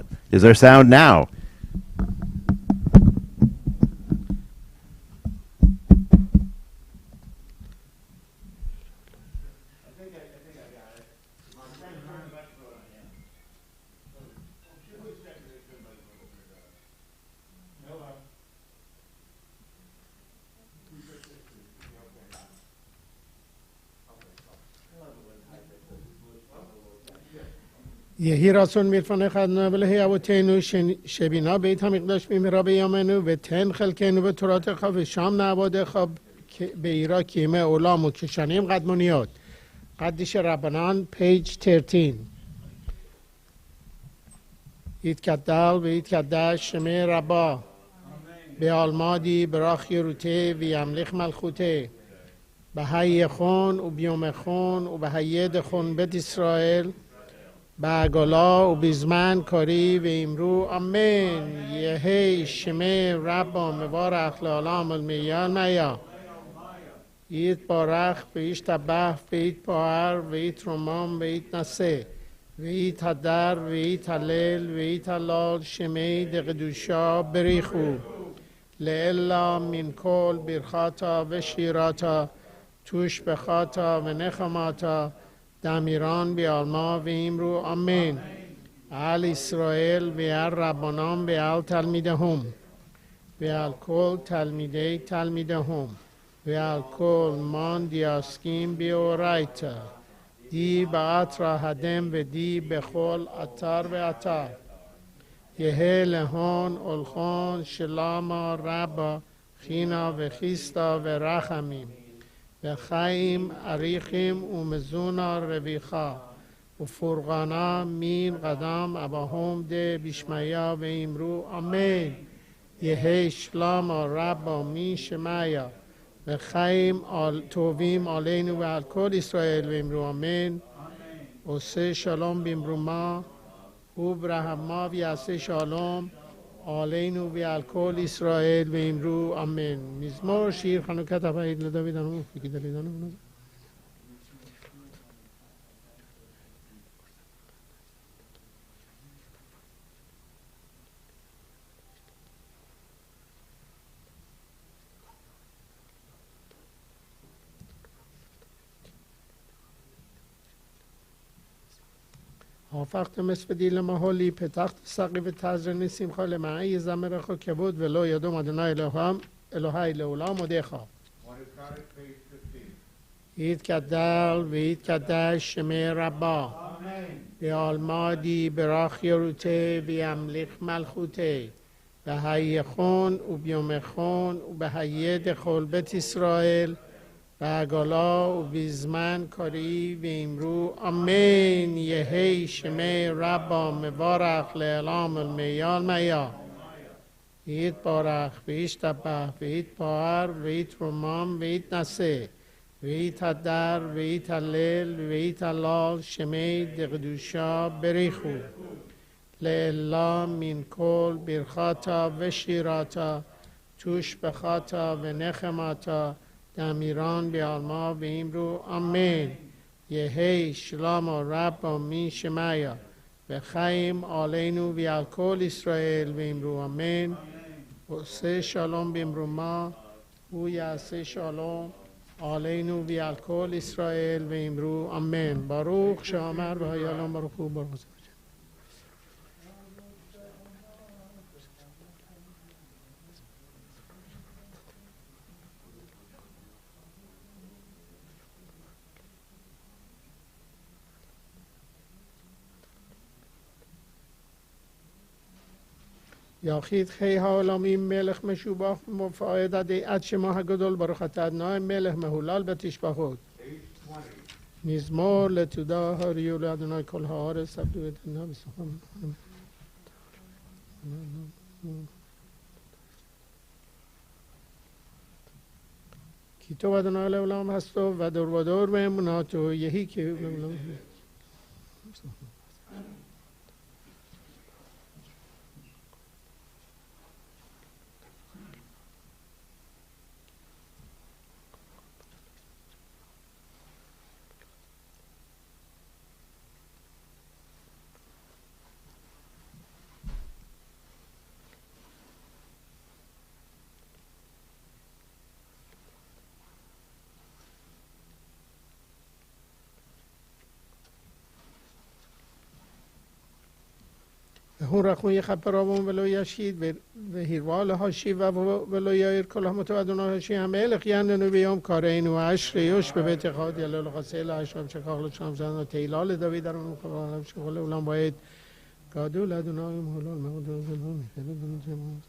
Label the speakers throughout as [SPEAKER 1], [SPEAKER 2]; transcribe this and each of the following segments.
[SPEAKER 1] lot. Is there sound now?
[SPEAKER 2] یهی راسون میرفانه خدنا بله او تینو شبینا بیت هم اقداش میمیرا به یامنو و تن خلکینو به ترات خواب شام نواده خواب به ایرا کیمه اولام و کشانیم قدمونیات قدش ربنان پیج 13 ایت کدال و ایت کدش شمه ربا به آلمادی براخی روته و یملخ ملخوته به هی خون و بیوم خون و به هید خون بیت اسرائیل با گلا و بیزمن کاری و امرو آمین یهی شمه ربا مبارخ لعلام المیان میا ایت بارخ و ایت تبه و ایت پاهر و ایت رومان و ایت نسه و ایت هدر و ایت هلیل و ایت هلال شمه دقدوشا بریخو لئلا من کل برخاتا و شیراتا توش بخاتا و نخماتا دمیران بیالما و امرو آمین ال اسرائیل و ال ربانان و ال تلمیدهم و ال کل تلمیدهم و ال کل من دیاسکیم بیورایتا دی به اترا هدم و دی به خل اتر و اتر یه لهون الخون شلاما ربا خینا و خیستا و رحمیم و خیم عریخیم و مزونا رویخا و فرقانا مین قدام اباهم ده بیشمایا و امرو آمین یه شلاما ربا مین شمایا و خیم توویم آلینو و الکل اسرائیل و امرو آمین و سه شلوم بیمرو ما و برهما و یاسه شالوم آلینو و الکل اسرائیل و امرو آمین مزمور شیر خانو کتب هید لداویدانو فکی دلیدانو آفقت مثل دیل محالی پتخت سقیف تزر نیسیم خاله معی زمره خو که بود ولو یادم ادنای الهی لولام و دیخوا اید کدل و اید کدش شمه ربا به آلمادی براخی روته و املیخ ملخوته به هی خون و بیوم خون و به هی دخول بیت اسرائیل و گلا و بیزمن کاری و امرو آمین یهی شمه ربا مبارخ لعلام المیان میا ایت بارخ و ایت تبه و ایت پاهر و ایت رومان و ایت نسه و ایت هدر و ایت هلیل و ایت هلال شمه دقدوشا بریخو لئلا من کل برخاتا و شیراتا توش بخاتا و نخماتا دمیران بیالما و امرو آمین یهی شلام و رب و مین شمایا و خیم آلینو و الکل اسرائیل و امرو آمین و سه شالوم بیمرو ما و یاسه شالوم آلینو و الکل اسرائیل و امرو آمین باروخ شامر و هایالام باروخو باروخ یاخید خی حالام این ملخ مشوباخ مفایده دی اد شما گدل برو خطر نای ملخ مهولال بتیش بخود مزمور لتودا هریول ادنای کل هار سبدو ادنا بسخم کی تو ادنای لولام هستو و دور و دور به مناتو یهی که هون رخون يخبر رابون ولو يشيد وهيروال هاشي ولو ياير كلها متودنا هاشي هميلخ يننو بيوم كارين وعشر يوش ببيت خاد يلال غسيل عشرم شكاغل شامزان وتيلال داوي در اون خبرانم شغل اولان باید قادو لدنای مهلال مهدو زنون خیلی زمان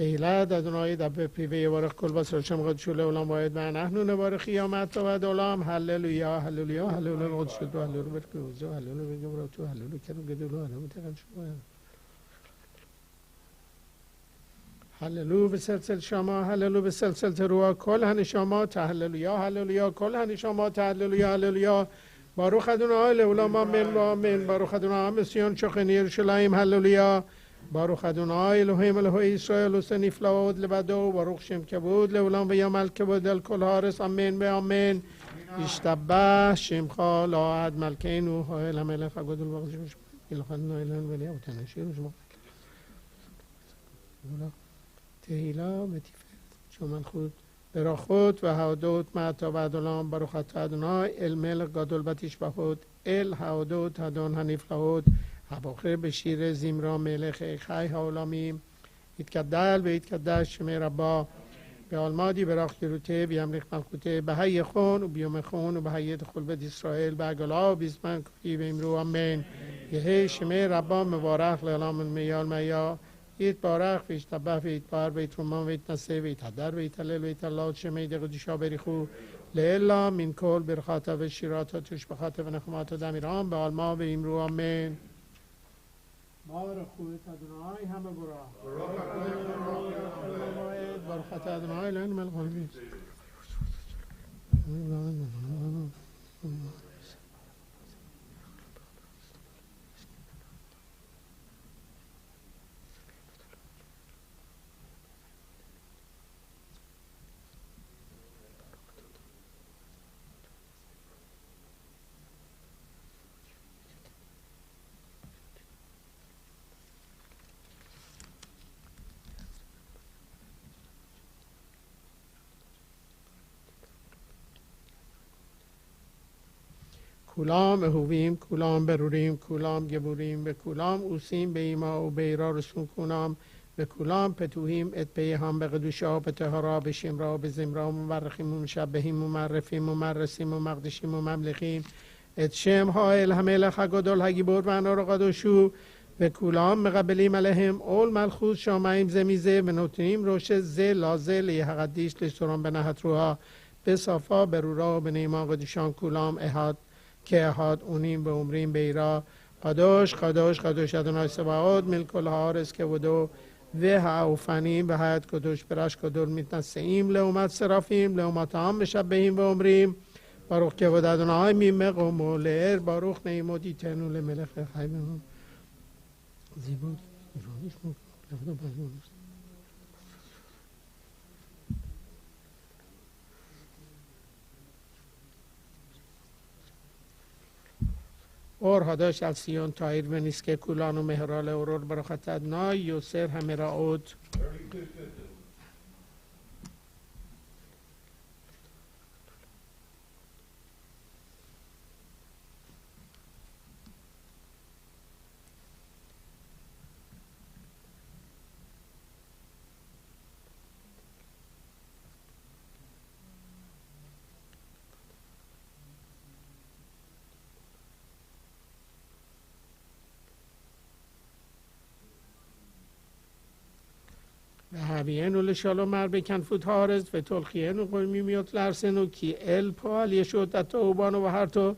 [SPEAKER 2] تهیلت ادونایی دبه پیوه یوارخ کل بس رشم قد شوله اولام باید من احنو نبار خیامت و دولام هللویا هللویا هللویا قد شد و هللویا برکوزو هللویا بگم رو تو هللویا کرو گدولو هللویا تقن شما هللویا به سلسل شما هللویا به سلسل تروها کل هن شما تهللویا هللویا کل هن شما تهللویا هللویا باروخ ادونایی لولام آمین و آمین باروخ ادونایی مسیان شخنی یرشلایم هللویا باروخ ادونای الهیم الهی اسرائیل و سنیف لود لبدو باروخ شم کبود لولام و یامل کبود الکل هارس امین به امین اشتبه شم خال آد ملکین و هایل همه خگود الوقت شمش الخان نایلان ولی او تنشیر و شما تهیلا متیفت شما خود برا خود و هودوت معتا بعد الان باروخ ادونای الملک گادول بتیش بخود هودوت هدون هنیف لود هباخر بشیر زیمرا ملخ خی هولامیم ایتکدل به ایتکدل شمی ربا به آلمادی براخ یروته بیامریخ ملکوته به هی خون و بیوم خون و به هی دخول بد اسرائیل به اگلا و بیزمن کفی به امرو آمین یه شمی ربا مبارخ لالام المیال میا ایت بارخ ویش تبه ویت بار ویت رومان ویت نسه ویت هدر ویت لیل ویت اللات شمی دقیقا بریخو لیلا من کل برخاطه و شیراتا توش بخاطه و نخماتا دمیران به آلما به امرو آمین بار خویت ادونای همه برا برخت ادونای لین مل قلبی کلام هویم کلام بروریم کلام گبوریم به کلام اوسیم به ایما و به ایرا رسون کنام به کلام پتوهیم ات به هم به قدوشا به تهارا به شمرا به زمرا مورخیم و مشبهیم و معرفیم و مرسیم و مقدشیم و مملخیم ات شم هایل همه لخ گدل هگی بور و انار قدوشو به کلام مقبلیم علیهم اول ملخوص شامعیم زمیزه و نوتنیم روش زه لازه لیه قدیش لسران به نهت روها به صفا به رورا به نیما قدوشان کلام احاد که احاد اونیم به عمریم بیرا قدوش قدوش قدوش ادونای سباعود ملک الهارس که ودو و هاوفنیم به حیات قدوش برش قدول میتنسیم لومت سرافیم لومت هم بشبهیم به عمریم باروخ که ود ادونای میمق و مولر باروخ نیمودی تنول ملخ خیبیم زیبود ایرانیش مکن اور هداش از سیون تایر و نیسکه کولان و مهرال اورور برخط ادنای یوسر همه را اود به هبیین و لشالو مر بکن فوت هارز و تلخیین و قرمی میوت لرسن و کی ال پال یشود دتا اوبان و هر تو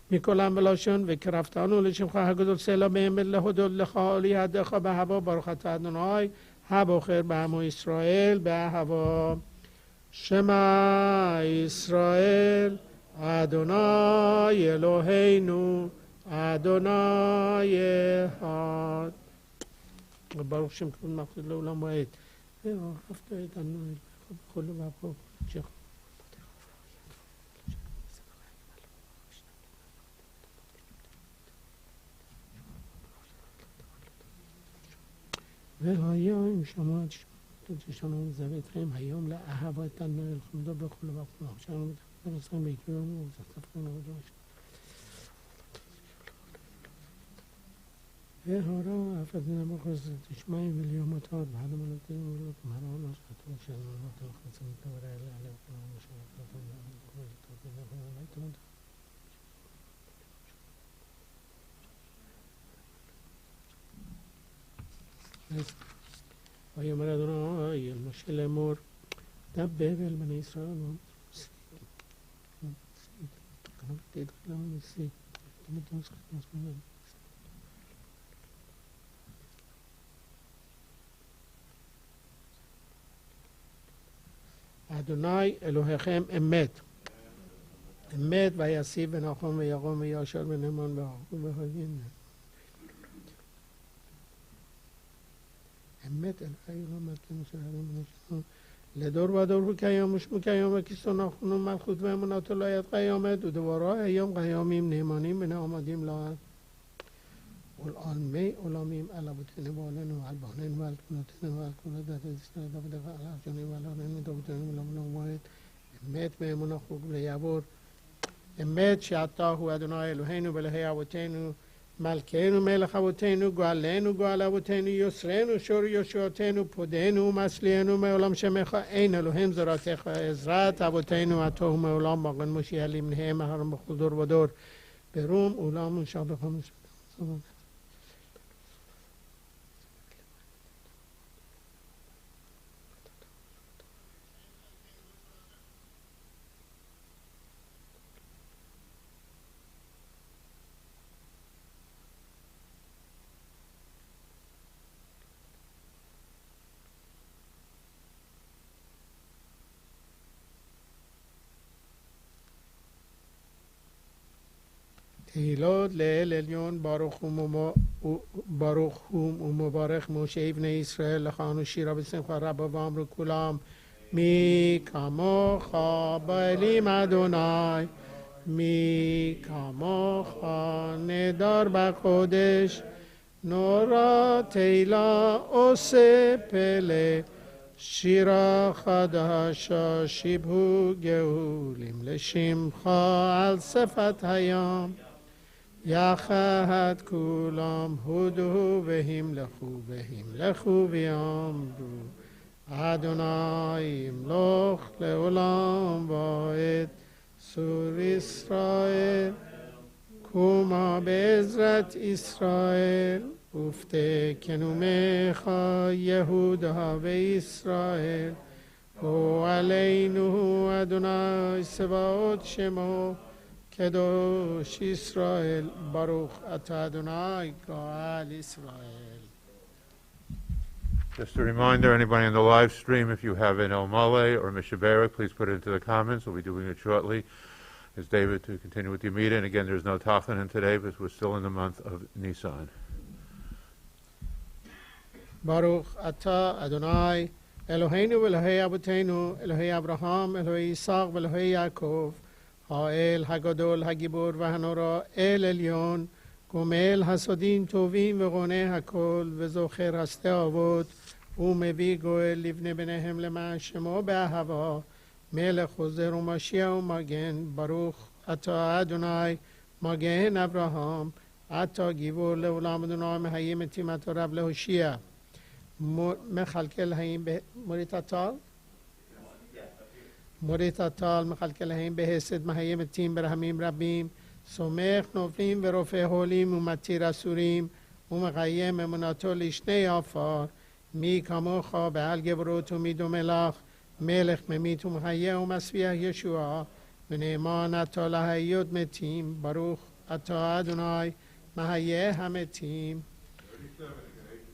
[SPEAKER 2] میکلم بلاشون و کرفتان و لشم خواه گدل سیلا بهم الله دل لخالی هده خواه به هوا برخط ادنای هوا خیر به همو اسرائیل به هوا شما اسرائیل ادونای الوهینو ادونای هاد ברוך שם כבוד מלכות לעולם ועד. ואהבת את הנועל בכל ובכל קודשך. והיום שמעת תשנו זבתכם היום לאהבת הנועל חמדו בכל ובכל. שלנו מתחילת ביקיום וזכתפכם לעבודו. והורה אף אדנה מוחז תשמעי וליום התאות בעד המלאכים ולאות מהרעון השחתות של מלאות הלחצים תאורה אלה עלי וכולם ושמעת אותם וכל תאותים וכולם ולאיתות ויאמר אדוני אל משה לאמור דבר אל בני ישראל אדוני אלוהיכם אמת, אמת ויסיב ונכון וירום וישר ונאמן ויעקב והגן. אמת אלוהי לא מתקנו של אדם ונשנו לדור ודור וכיום ושמו כיום וכיסו נכון ומלכות ואמונות אלוהיית קיומת ודברו היום קיומים נאמנים ונעמדים לעד. ולעולמי עולמים על אבותינו ועלינו ועל בנינו ועל כהונתנו ועל כל עדת ישראל דוד ועל אבותינו ועל אבותינו דורותינו ולעולם ועד. אמת ואמונה חוג ויעבור. אמת שאתה הוא אדוני אלוהינו ואלוהי אבותינו מלכנו מלך אבותינו גואלנו גואל אבותינו יוסרנו שור ישועתנו פודנו ומסלינו מעולם שמך אין אלוהים זרעתך עזרת אבותינו אתה הוא מעולם מגן משיח לבניהם אחר בכל דור ודור ברום עולם ושבח ומשבח. תהילות לאל עליון ברוך הוא ומברך משה בני ישראל לכנו שירה בשמחה רבה ואמרו כולם מי כמוך באלים אדוני מי כמוך נדר בקודש נורא תהילה עושה פלא שירה חדשה שיבחו גאולים לשמך על שפת הים יחד כולם הודו והמלכו ויאמרו אדוני ימלוך לעולם ועד צור ישראל קומה בעזרת ישראל ופתקנו ממך יהודה וישראל הו עלינו אדוני צבאות שמו קדוש ישראל ברוך אתה אדוני גואל ישראל.
[SPEAKER 1] Just a reminder, anybody on the live stream, if you have an El Male or Mishaberik, please put it into the comments. We'll be doing it shortly. As David to continue with the Amida. And again, there's no Tachanan today because we're still in the month of Nisan.
[SPEAKER 2] Baruch Ata Adonai Eloheinu Elohei Abotenu Elohei Abraham Elohei Isaac Elohei Yaakov Ha'el Hagadol Hagibor Vahanora El Elyon Gomel Hasodim Tovim V'Gonei Hakol V'Zocher Haste Avot U'Mevi Goel Livnei B'nehem Le'man Shemo Be'ahava Melech Ozer U'Mashiach U'Magen Baruch Ata Adonai Magen Abraham Ata Givor Le'olam Adonai Mehayim Et Timat Rav Lehoshia مخلکل هیم به موریت تال مخلکل هیم به حسد مهیم تیم برهمیم ربیم سومخ نوفیم و رفع هولیم و متیر اسوریم و مقیم اموناتو لیشنه آفار می کامو خواب الگ بروت و میدو ملاخ ملخ ممیت و مهیه و مسیح یشوع و نیمان اتا لحیود متیم بروخ اتا ادونای مهیه همه تیم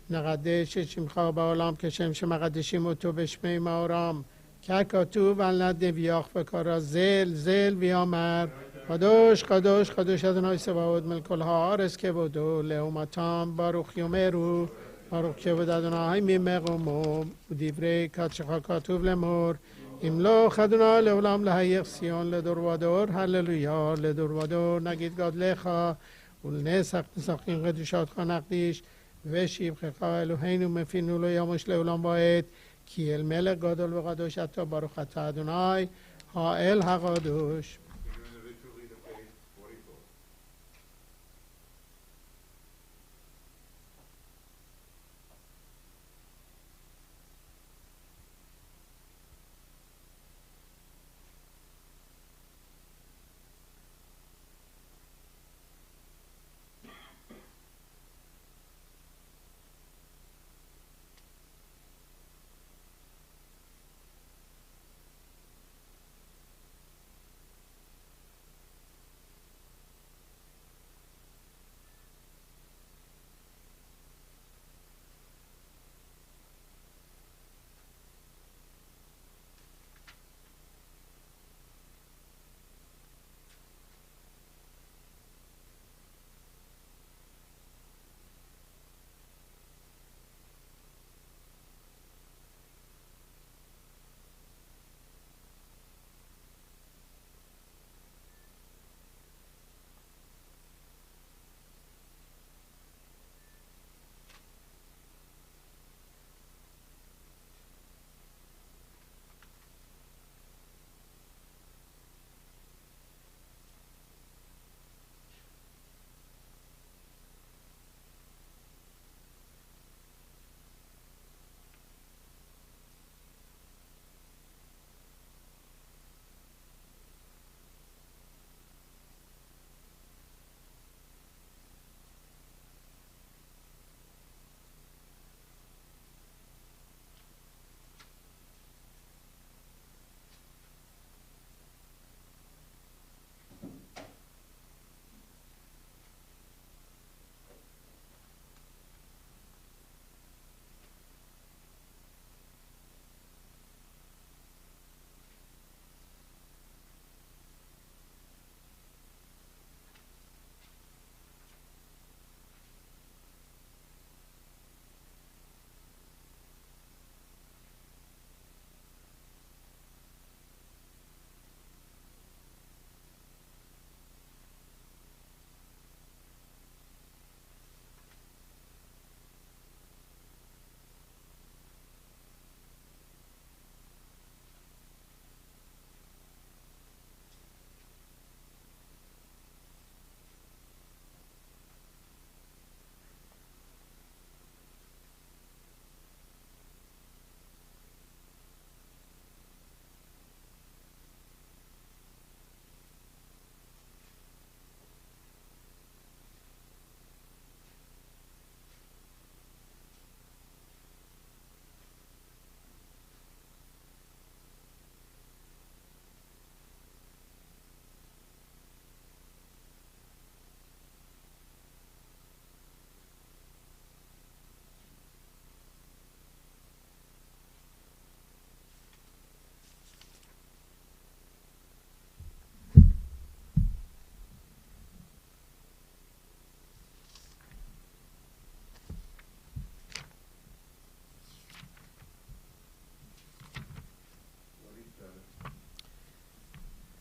[SPEAKER 2] نقدش شمخ بعالم که شمش مقدشیم و تو بشمی مورام که کتوب ولد نویاخ فکارا زل ویامر قدوش ادونای سباود ملک الهارس که بودو لهومتام باروخ یومرو ברוך שבת אדוני ממקומו ודברי קדשך כתוב לאמור ימלוך אדוני לעולם להייך ציון לדור ודור הללויה לדור ודור נגיד גדלך ולנסח נסחים קדושתך נקדיש ושבחך אלוהינו מפינו לא ימוש לעולם ועד כי אל מלך גדול וקדוש אתה ברוך אתה אדוני האל הקדוש.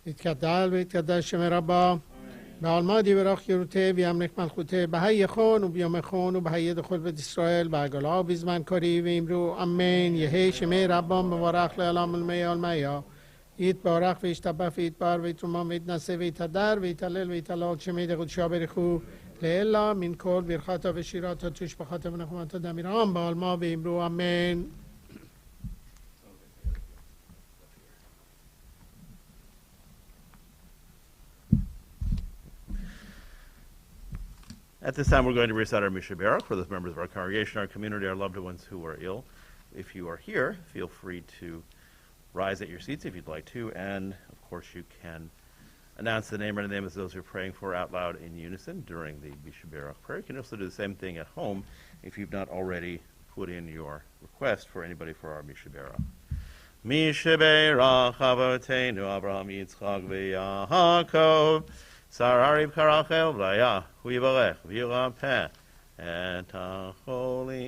[SPEAKER 2] יתגדל ויתקדש שם רבה בעלמא יברך ירותה וימלך מלכותה בהי חון וביום חון ובהי דכל בית ישראל בעגלה ובזמן קריב ואמרו אמן יהי שם רבה מבורך לעולם ולמי עולמיה יתברך וישתבח ויתבר ויתרומם ויתנשא ויתהדר ויתהלל ויתהלל שמי דקדושה ברכו לעילא מן כל ברכתה ושירתה תשבחתה ונחמתה דמירם בעלמא ואמרו אמן.
[SPEAKER 3] At this time, we're going to recite our Mishnah Baruch for those members of our congregation, our community, our loved ones who are ill. If you are here, feel free to rise at your seats if you'd like to, and of course you can announce the name or the name of those you're praying for out loud in unison during the Mishnah Baruch prayer. You can also do the same thing at home if you've not already put in your request for anybody for our Mishnah Baruch. Mishnah Baruch Avoteinu Avraham Yitzchak v'Yaakov Sarari Karachel V'Laya Hu Yivarech V'Yirapeh et HaCholim.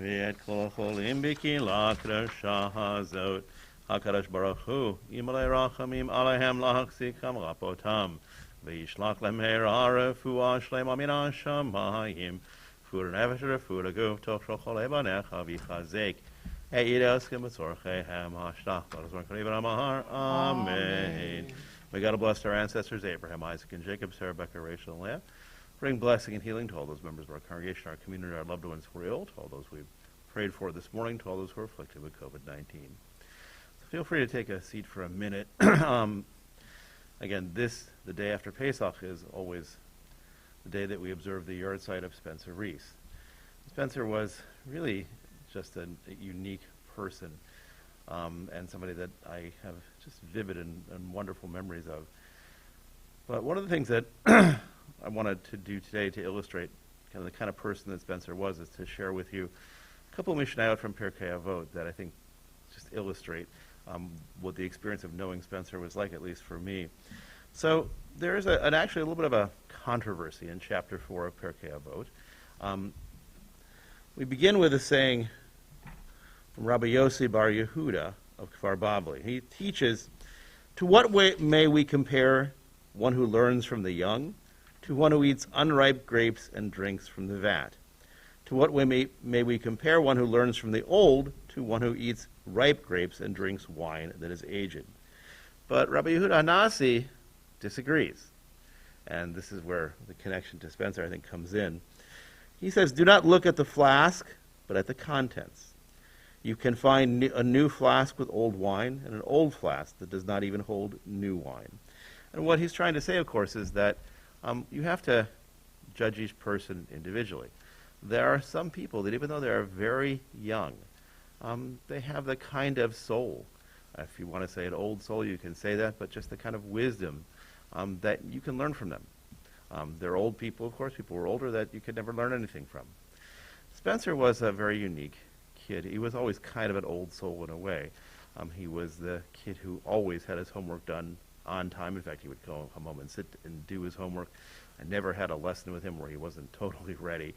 [SPEAKER 3] ואת כל החולים בקהילה הקדושה הזאת, הקדוש ברוך הוא, ימלא רחמים עליהם להחזיקם רפאותם, וישלח להם מהרה רפואה שלמה מן השמיים, רפואת הנפש ורפואת הגוף, תוך כל חולי בניך ויחזק. העסקים בצורכיהם, השלח בזמן קריב המהר, Amen. May God bless our ancestors, Abraham, Isaac, and Jacob, Sarah, Becca, Rachel, and Leah. Bring blessing and healing to all those members of our congregation, our community, our loved ones who are ill, to all those we've prayed for this morning, to all those who are afflicted with COVID-19. So feel free to take a seat for a minute. Again, the day after Pesach, is always the day that we observe the yahrzeit of Spencer Reese. Spencer was really just a unique person, and somebody that I have just vivid and wonderful memories of. But one of the things that I wanted to do today to illustrate kind of the kind of person that Spencer was is to share with you a couple of Mishnayot from Pirkei Avot that I think just illustrate what the experience of knowing Spencer was like, at least for me. So there is actually a little bit of a controversy in chapter 4 of Pirkei Avot. We begin with a saying from Rabbi Yossi Bar Yehuda of Kfar Babli. He teaches, to what way may we compare one who learns from the young to one who eats unripe grapes and drinks from the vat? To what way may we compare one who learns from the old to one who eats ripe grapes and drinks wine that is aged? But Rabbi Yehuda Hanasi disagrees. And this is where the connection to Spencer, I think, comes in. He says, do not look at the flask, but at the contents. You can find a new flask with old wine and an old flask that does not even hold new wine. And what he's trying to say, of course, is that you have to judge each person individually. There are some people that even though they are very young, they have the kind of soul. If you want to say an old soul, you can say that, but just the kind of wisdom that you can learn from them. They're old people, of course, people who are older that you could never learn anything from. Spencer was a very unique kid. He was always kind of an old soul in a way. He was the kid who always had his homework done on time. In fact, he would go home and sit and do his homework. I never had a lesson with him where he wasn't totally ready.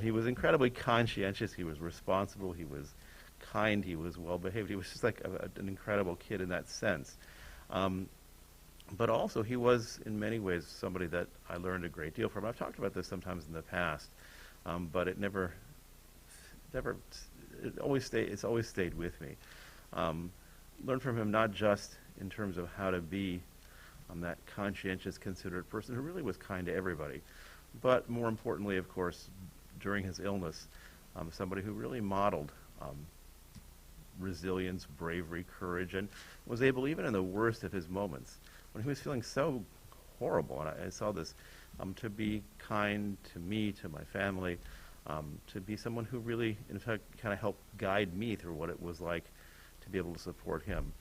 [SPEAKER 3] He was incredibly conscientious. He was responsible. He was kind. He was well-behaved. He was just like an incredible kid in that sense. But also, he was, in many ways, somebody that I learned a great deal from. I've talked about this sometimes in the past, but it's always stayed with me. Learned from him not just in terms of how to be that conscientious, considerate person who really was kind to everybody, but more importantly, of course, during his illness, somebody who really modeled resilience, bravery, courage, and was able, even in the worst of his moments, when he was feeling so horrible, and I saw this, to be kind to me, to my family, to be someone who really, in fact, kind of helped guide me through what it was like to be able to support him.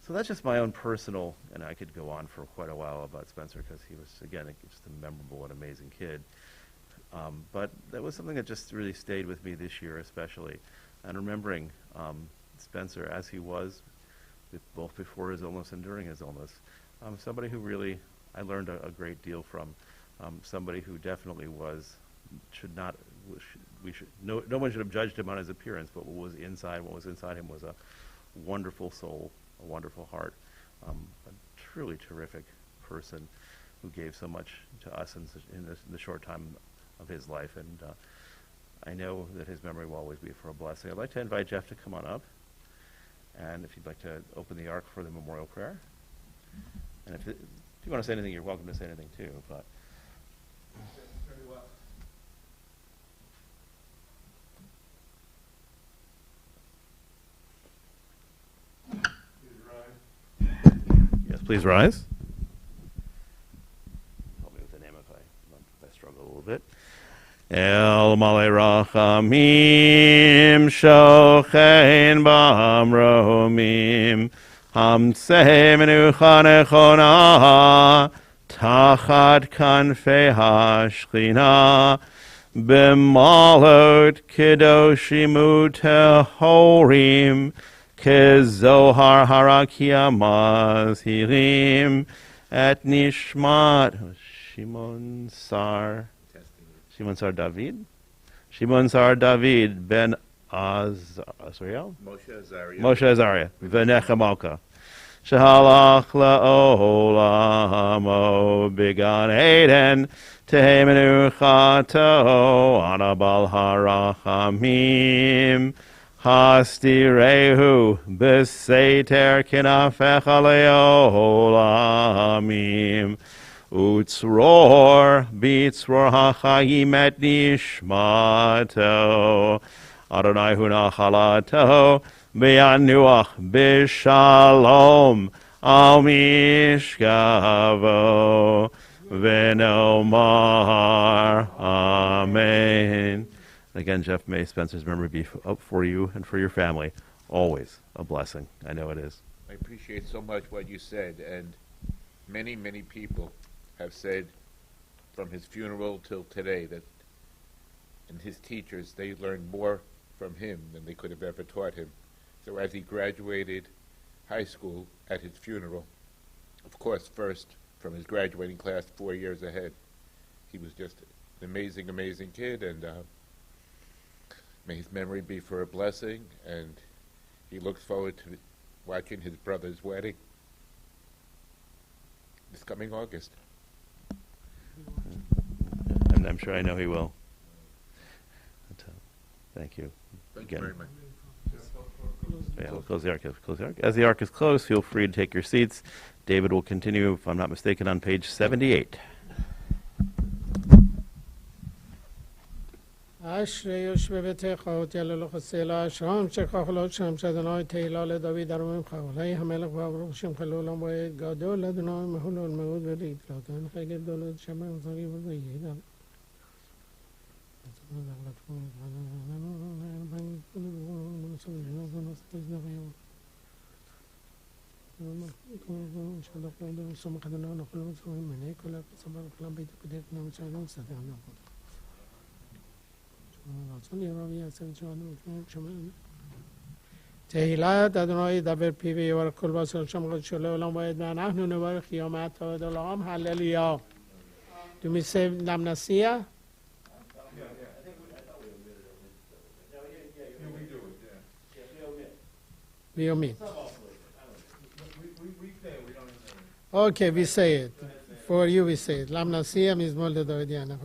[SPEAKER 3] So that's just my own personal, and I could go on for quite a while about Spencer because he was, again, just a memorable and amazing kid. But that was something that just really stayed with me this year especially. And remembering Spencer as he was, both before his illness and during his illness, somebody who really I learned a great deal from, somebody who definitely no one should have judged him on his appearance, but what was inside him was a wonderful soul, a wonderful heart, a truly terrific person who gave so much to us in the short time of his life. And I know that his memory will always be for a blessing. I'd like to invite Jeff to come on up. And if you'd like to open the ark for the memorial prayer. And if you want to say anything, you're welcome to say anything too. But yes, please rise. Help me with the name if I struggle a little bit. El Malay Rachamim Shochein Bamromim Hamseh Menucha Nechona Tachat Kanfei HaShchina B'malot Kedoshim Tehorim Kezohar Harakia Mazhirim Et Nishmat Shimon Sar David? Shimon Sar David ben Azariel? Moshe Azariah. V'nechem Malka. Shehalach la'olamo bigan Eden tehei menuchato anabal harachamim hastirehu b'seiter kinafecha le'olamim Utzror bitzror hachayim et nishmato Adonai hu nachalato B'yanuach b'shalom al mishkavo v'nomar amen. Again, Jeff, may Spencer's memory be up for you and for your family. Always a blessing. I know it is.
[SPEAKER 1] I appreciate so much what you said, and many, many people have said from his funeral till today that, and his teachers, they learned more from him than they could have ever taught him. So as he graduated high school at his funeral, of course, first from his graduating class 4 years ahead, he was just an amazing, amazing kid, and may his memory be for a blessing, and he looks forward to watching his brother's wedding this coming August.
[SPEAKER 3] I'm sure I know he will. Thank you.
[SPEAKER 1] Thank you very much.
[SPEAKER 3] Yeah, we'll close the ark. As the ark is closed, feel free to take your seats. David will continue, if I'm not mistaken, on page 78.
[SPEAKER 2] اشر یشبه خواهد جلال خسیلا شام شکا خلال شام شدنای تیلال داوی در امیم خواهی همه و روشم خلالم باید گادول لدنای محول المعود ولید لاتان خیلی دولت شما زنی بزنی دار تهیلت ادنای دبر پیوی و کل باسل شما شله ولام باید من نحن نوار قیامت و دلام هللویا. Do we say Lamnasia? We omit. Okay, we say it. For you we say it. Lamnasia means molde Davidiana.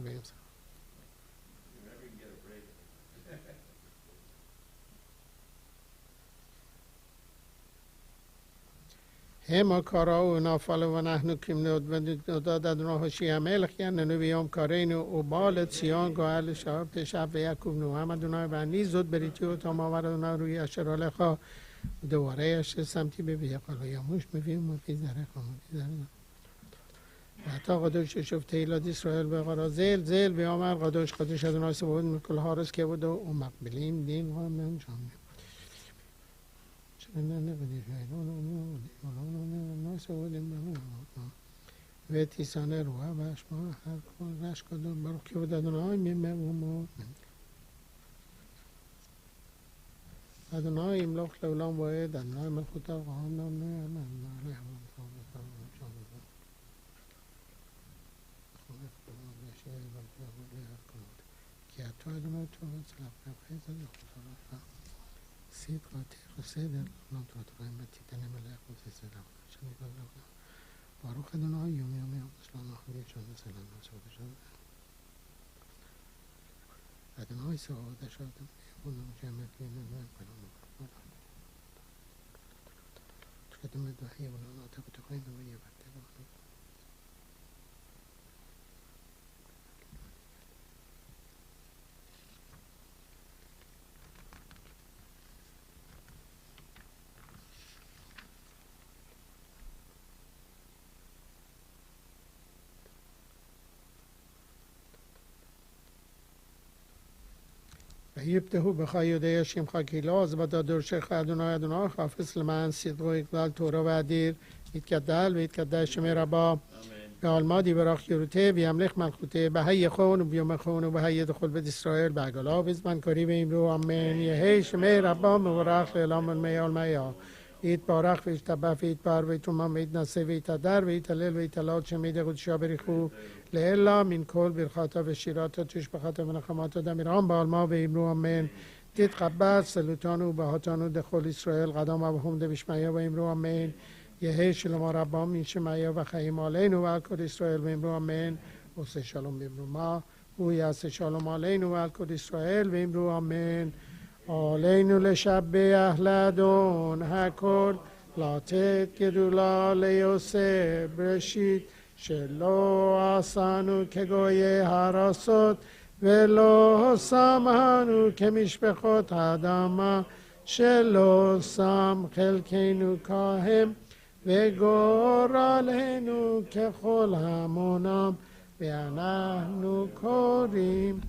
[SPEAKER 2] هما کارا و نافل و نحن کم نداد ادنا هشی همه لخیان ننویام کارین و بالت سیان گوهل شاب تشب و یکوب نو هم ادنای بندی زود بریتی و تا ماور ادنا روی اشرال خواه دواره اشت سمتی ببیه قلو یموش مفیم مفی زره خواه مفی زره حتی قدوش شفت ایلاد اسرائیل به قرار زیل بیامر قدوش ادنای سبود مکل هارس که بود و مقبلیم دین و من جامعه و تیسانه روح و اشما هر کن رشک کدوم برو که بود ادنای میمه و ما ادنای املاخ لولان باید ادنای ملخوطا و قهان نام نه که تو ادنای تو سلام خیزه سید قاطع خسید نام تو قایم به تیتن ملک و سلام شنی بازم باروخ ادنای یومی اسلام آخری شده سلام نشده شده ادنای سعاده شده خونم جمعه کنه من کنم تقدم دهی و ناطق تقایم و یه وقت ויפתחו בך יודעי שמך קהילה ובתה דורשך אדוני אדוני חפץ למען صدق و اقبال تورا و عدیر יתגדל ויתקדש שמי רבה בעלמא יברך ירותי וימלך מלכותי בהי خون و بیوم خون و בהי دخل بית ישראל בעגלה בזמן קריב אמרו אמן יהי שמי רבה מבורך לעולם ולמי עולמיה יתברך וישתבח ויתפאר ויתרומם ויתנשא ויתהדר ויתהלל ויתהלל שמי קדושה בריחו לעילא מן כל ברכתה ושירתה תשבחתה ונחמתה דמירם בעלמא ואמרו אמן תתקבל צלותנו ובהתנו דכל ישראל קדם אברהם דבשמיא ואמרו אמן יהי שלום רבה מן שמיא וחיים עלינו ועל כל ישראל ואמרו אמן עושה שלום ואמרו מה הוא יעשה שלום עלינו ועל כל ישראל ואמרו אמן עלינו לשבח לאדון הכל לתת גדולה ליוסף בראשית שלא עשנו כגויי הרסות ולא שמנו כמשפחות האדמה שלא שם חלקנו כהם וגורלנו ככל המונם ואנחנו קוראים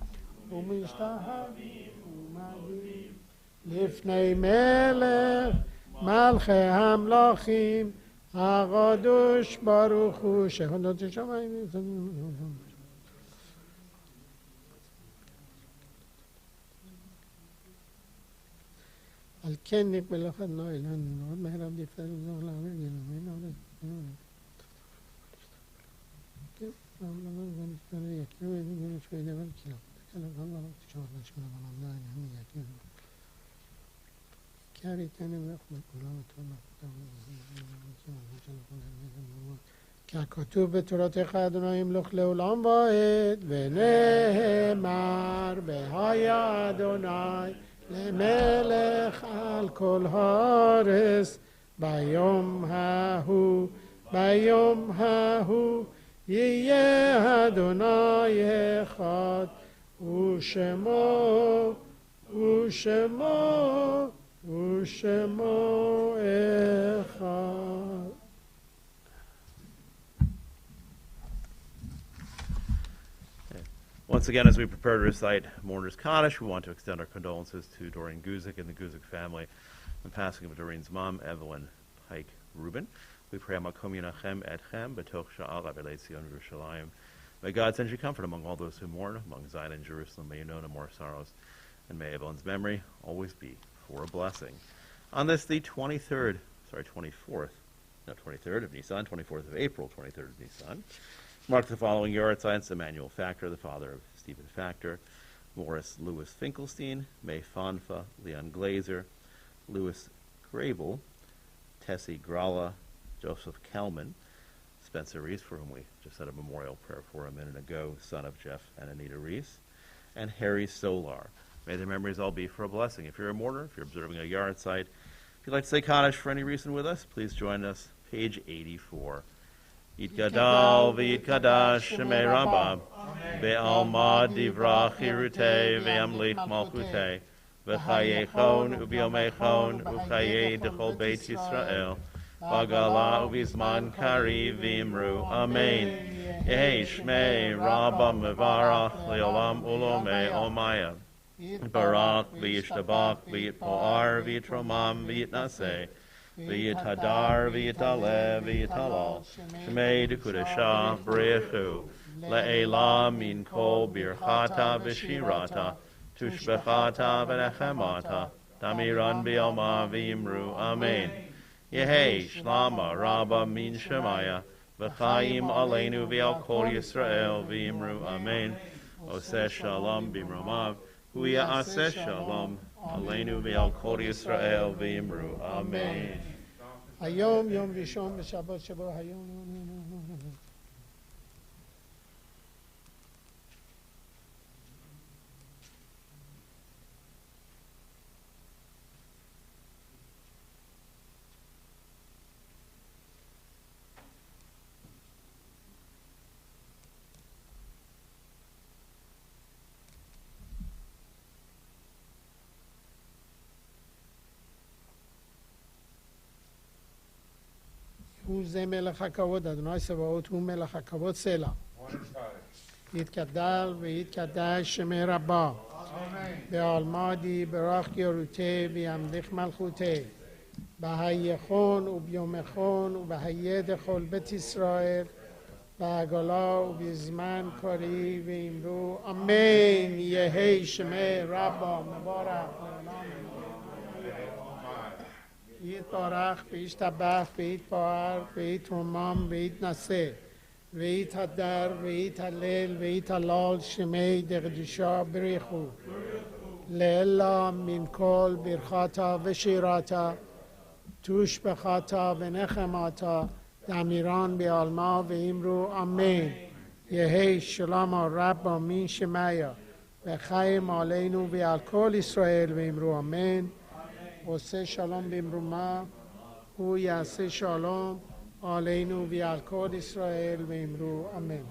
[SPEAKER 2] ומשתחווים ומגיעים לפני מלך מלכי המלכים הקדוש ברוך הוא שכונות השמיים על כן נקבל אחד נועל הנאות מהרב דפתר וזוך לעבר גילומים ככתוב בתורתך אדוני ימלוך לעולם ועד ונאמר והיה אדוני למלך על כל הארץ ביום ההוא יהיה אדוני אחד ושמו אחד.
[SPEAKER 3] Once again, as we prepare to recite Mourner's Kaddish, we want to extend our condolences to Doreen Guzik and the Guzik family, the passing of Doreen's mom, Evelyn Pike Rubin. We pray, Makom Yinachem Etchem, B'toch Sha'al Avilei Tzion Yerushalayim. May God send you comfort among all those who mourn, among Zion and Jerusalem. May you know no more sorrows, and may Evelyn's memory always be for a blessing. On this, the 24th of Nisan, 24th of April, 23rd of Nisan, mark the following Yortzeit: Emmanuel Factor, the father of Stephen Factor, Morris Lewis Finkelstein, May Fonfa, Leon Glazer, Louis Grable, Tessie Gralla, Joseph Kelman, Spencer Reese, for whom we just said a memorial prayer for a minute ago, son of Jeff and Anita Reese, and Harry Solar. May their memories all be for a blessing. If you're a mourner, if you're observing a Yortzeit, if you'd like to say Kaddish for any reason with us, please join us, page 84. Yitgadal v'yitkadash shemei Rabbah be'alma divrach hirutei ve'amlich malchutei v'chayechon u'biyomechon u'chayei dechol beit Yisrael v'gala u'bizman kari v'imru Amen. Yehei shmei Rabbah mevarach le'olam ulomei omaya Barak v'yishtabach v'yitpoar v'yitromam v'yitnaseh V'yitadar, v'yitale, v'yitalal, Shmei d'Kudashah, B'rechu, Le'ela min kol birchata v'shirata, Tushbechata v'nechemata, Tamiran b'yalma v'yimru, Amen. Yehei, Shlama, Rabba min Shemaya, V'chaim aleinu v'al kol Yisrael, v'yimru, Amen. Oseh shalom b'imromav, Huya aseh shalom, Aleinu ve'al kol Yisrael v'imru. Amen.
[SPEAKER 2] היום יום ראשון בשבת שבו היום הוא זה מלך הכבוד, אדוני צבאות הוא מלך הכבוד סלע. יתגדל ויתקדש שמי רבה בעלמדי ברח ירותי וימליך מלכותי בהייכון וביומכון ובהיד כל בית ישראל בעגלה ובזמן קרי ואמרו אמן יהי שמי רבא מבורך יתברך וישתבח ויתפאר ויתרומם ויתנשא ויתהדר ויתהלל ויתהלל שמי דקדושה בריחו לעילא מן כל ברכתה ושירתה תושבחתה ונחמתה דמירן בעלמא ואמרו אמן יהי שלום רבא מן שמיה וחיים עלינו ועל כל ישראל ואמרו אמן עושה שלום במרומה הוא יעשה שלום עלינו ועל כל ישראל ואמרו אמן.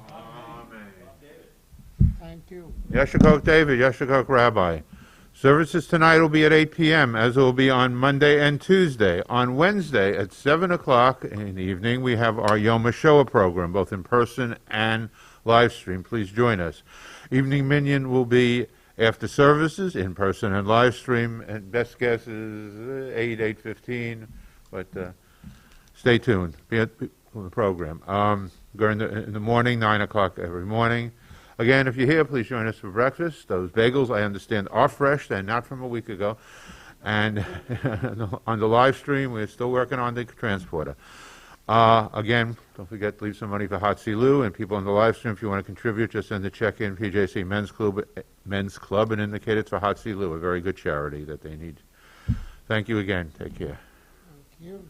[SPEAKER 2] Thank you.
[SPEAKER 1] Yeshakok David, Yeshakok Rabbi. Services tonight will be at 8 p.m., as it will be on Monday and Tuesday. On Wednesday at 7 o'clock in the evening, we have our Yom HaShoah program, both in person and live stream. Please join us. Evening Minyan will be after services, in person and live stream, and best guess is 8:15, but stay tuned. Be at the program. In the morning, 9 o'clock every morning. Again, if you're here, please join us for breakfast. Those bagels, I understand, are fresh. They're not from a week ago. And on the live stream, we're still working on the transporter. Again, don't forget to leave some money for Hatzilu. And people on the live stream, if you want to contribute, just send a check in, PJC Men's Club, and indicate it's for Hatzilu, a very good charity that they need. Thank you again. Take care.
[SPEAKER 2] Thank you.